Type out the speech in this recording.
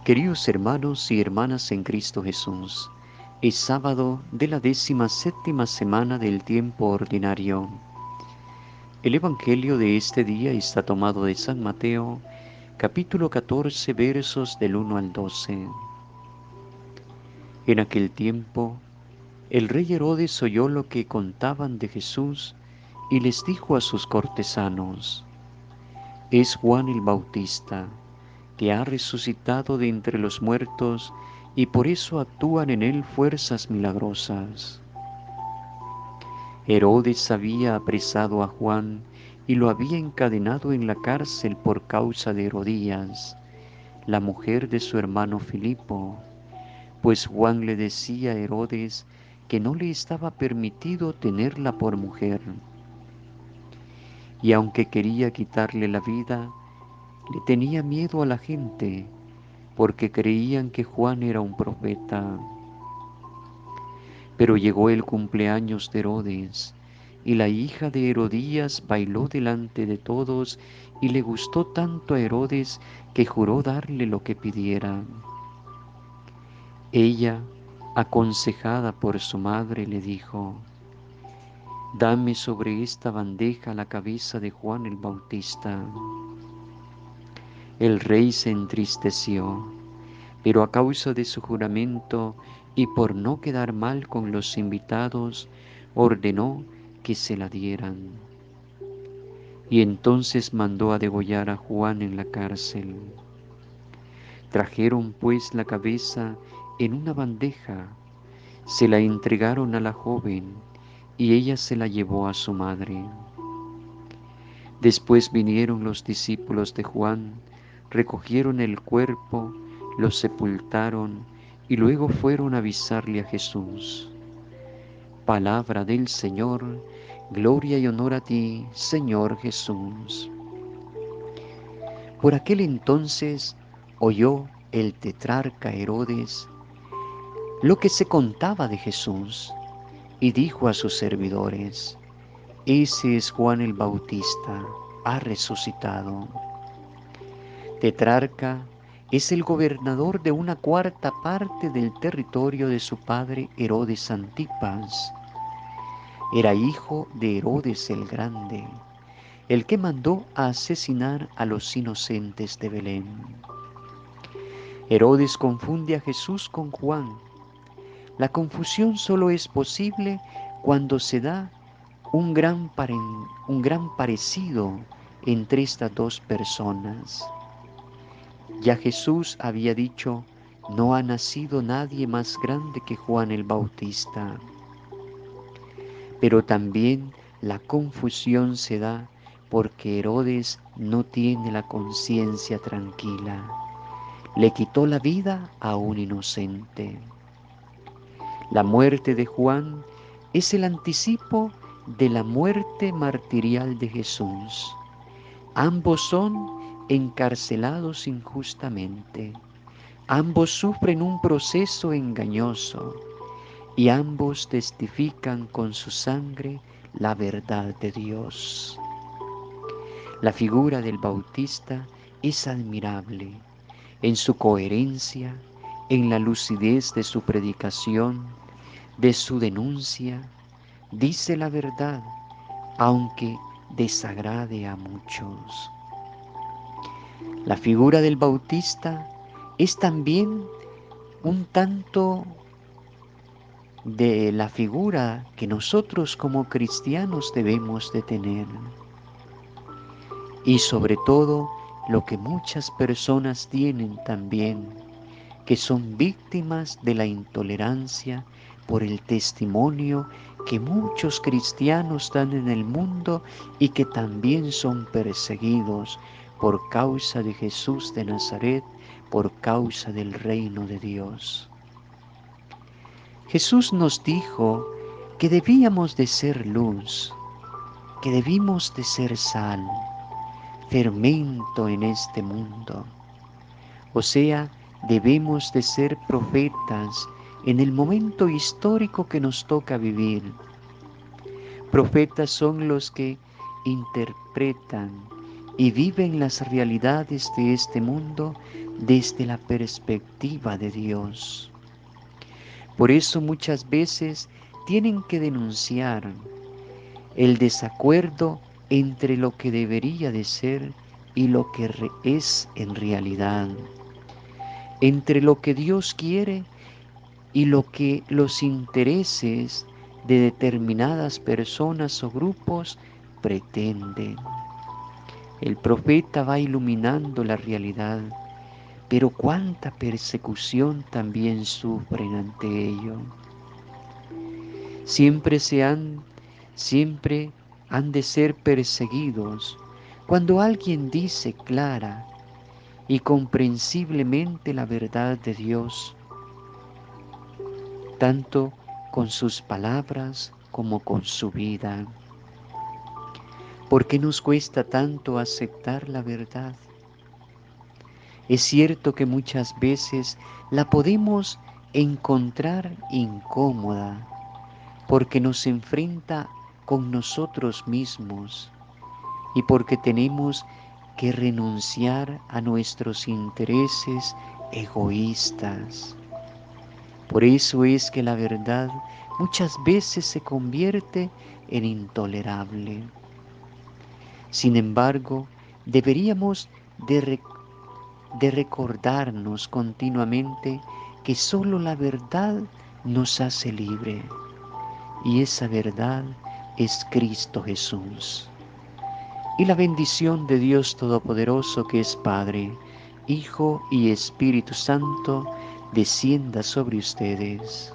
Queridos hermanos y hermanas en Cristo Jesús, es sábado de la 17ª semana del tiempo ordinario. El Evangelio de este día está tomado de San Mateo, capítulo 14, versos del 1 al 12. En aquel tiempo, el rey Herodes oyó lo que contaban de Jesús y les dijo a sus cortesanos: Es Juan el Bautista, que ha resucitado de entre los muertos, y por eso actúan en él fuerzas milagrosas. Herodes había apresado a Juan y lo había encadenado en la cárcel por causa de Herodías, la mujer de su hermano Filipo, pues Juan le decía a Herodes que no le estaba permitido tenerla por mujer. Y aunque quería quitarle la vida, le tenía miedo a la gente, porque creían que Juan era un profeta. Pero llegó el cumpleaños de Herodes, y la hija de Herodías bailó delante de todos, y le gustó tanto a Herodes que juró darle lo que pidiera. Ella, aconsejada por su madre, le dijo: Dame sobre esta bandeja la cabeza de Juan el Bautista. El rey se entristeció, pero a causa de su juramento y por no quedar mal con los invitados, ordenó que se la dieran. Y entonces mandó a degollar a Juan en la cárcel. Trajeron pues la cabeza en una bandeja, se la entregaron a la joven, y ella se la llevó a su madre. Después vinieron los discípulos de Juan, recogieron el cuerpo, lo sepultaron y luego fueron a avisarle a Jesús. Palabra del Señor, gloria y honor a ti, Señor Jesús. Por aquel entonces oyó el tetrarca Herodes lo que se contaba de Jesús y dijo a sus servidores: Ese es Juan el Bautista, ha resucitado. Tetrarca es el gobernador de una cuarta parte del territorio de su padre Herodes Antipas. Era hijo de Herodes el Grande, el que mandó a asesinar a los inocentes de Belén. Herodes confunde a Jesús con Juan. La confusión solo es posible cuando se da un gran parecido entre estas dos personas. Ya Jesús había dicho: No ha nacido nadie más grande que Juan el Bautista. Pero también la confusión se da porque Herodes no tiene la conciencia tranquila. Le quitó la vida a un inocente. La muerte de Juan es el anticipo de la muerte martirial de Jesús. Ambos son encarcelados injustamente. Ambos sufren un proceso engañoso y ambos testifican con su sangre la verdad de Dios. La figura del Bautista es admirable en su coherencia, en la lucidez de su predicación, de su denuncia. Dice la verdad, aunque desagrade a muchos. La figura del Bautista es también un tanto de la figura que nosotros como cristianos debemos de tener. Y sobre todo lo que muchas personas tienen también, que son víctimas de la intolerancia por el testimonio que muchos cristianos dan en el mundo y que también son perseguidos por causa de Jesús de Nazaret, por causa del reino de Dios. Jesús nos dijo que debíamos de ser luz, que debimos de ser sal, fermento en este mundo. O sea, debemos de ser profetas en el momento histórico que nos toca vivir. Profetas son los que interpretan y viven las realidades de este mundo desde la perspectiva de Dios. Por eso muchas veces tienen que denunciar el desacuerdo entre lo que debería de ser y lo que es en realidad, entre lo que Dios quiere y lo que los intereses de determinadas personas o grupos pretenden. El profeta va iluminando la realidad, pero cuánta persecución también sufren ante ello. Siempre siempre han de ser perseguidos cuando alguien dice clara y comprensiblemente la verdad de Dios, tanto con sus palabras como con su vida. ¿Por qué nos cuesta tanto aceptar la verdad? Es cierto que muchas veces la podemos encontrar incómoda porque nos enfrenta con nosotros mismos y porque tenemos que renunciar a nuestros intereses egoístas. Por eso es que la verdad muchas veces se convierte en intolerable. Sin embargo, deberíamos de recordarnos continuamente que solo la verdad nos hace libre y esa verdad es Cristo Jesús. Y la bendición de Dios Todopoderoso, que es Padre, Hijo y Espíritu Santo, descienda sobre ustedes.